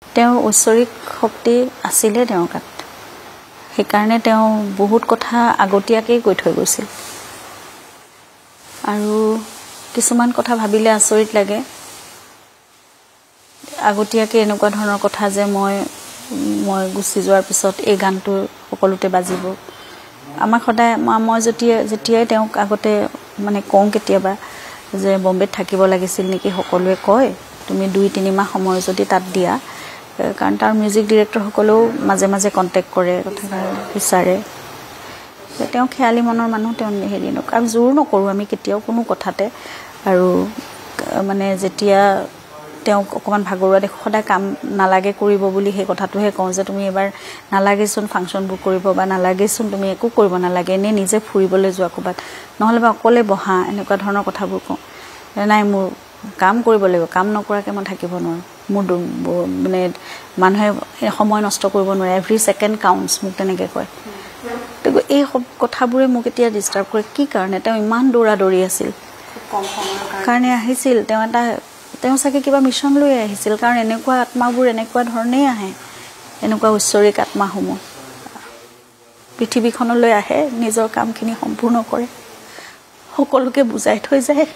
তেওঁৰ ঐশ্বৰিক শক্তি আছিলে তেওঁৰ গাত সেইকাৰণে তেওঁ বহুত কথা আগতীয়াকৈ কৈ থৈ গৈছিল আৰু কিছুমান কথা ভাবিলে আচৰিত লাগে আগতীয়াকৈ এনেকুৱা ধৰণৰ কথা যে মই গুচি যোৱাৰ পিছত এই গানটো সকলোতে বাজিব আমাক সদায় মই যেতিয়াই তেওঁক আগতে মানে কওঁ কেতিয়াবা যে বম্বেত থাকিব লাগিছিল নেকি সকলোৱে কয় তুমি 2-3 মাহ সময় যদি তাত দিয়া কাৰণ তাৰ মিউজিক ডিৰেক্টৰসকলেও মাজে মাজে কণ্টেক্ট কৰে কথা বিচাৰে তেওঁ খেয়ালি মনৰ মানুহ তেওঁ হেৰি নকৰে আমি জোৰ নকৰোঁ আমি কেতিয়াও কোনো কথাতে আৰু মানে যেতিয়া তেওঁক অকণমান ভাগৰুৱা দেখো সদায় কাম নালাগে কৰিব বুলি সেই কথাটোহে কওঁ যে তুমি এবাৰ নালাগেচোন ফাংচনবোৰ কৰিব বা নালাগেচোন তুমি একো কৰিব নালাগে এনেই নিজে ফুৰিবলৈ যোৱা ক'ৰবাত নহ'লে বা অকলে বহা এনেকুৱা ধৰণৰ কথাবোৰ কওঁ নাই মোৰ কাম কৰিব লাগিব কাম নকৰাকৈ মই থাকিব নোৱাৰোঁ মোৰ মানে মানুহে সময় নষ্ট কৰিব নোৱাৰে এভৰি ছেকেণ্ড কাউণ্টছ মোক তেনেকৈ কয় এই কথাবোৰে মোক এতিয়া ডিষ্টাৰ্ব কৰে কি কাৰণে তেওঁ ইমান দৌৰি আছিল কাৰণে আহিছিল তেওঁ চাগে কিবা মিছন লৈ আহিছিল কাৰণ এনেকুৱা আত্মাবোৰ এনেকুৱা ধৰণেই আহে এনেকুৱা ঐশ্বৰিক আত্মাসমূহ পৃথিৱীখনলৈ আহে নিজৰ কামখিনি সম্পূৰ্ণ কৰে সকলোকে বুজাই থৈ যায়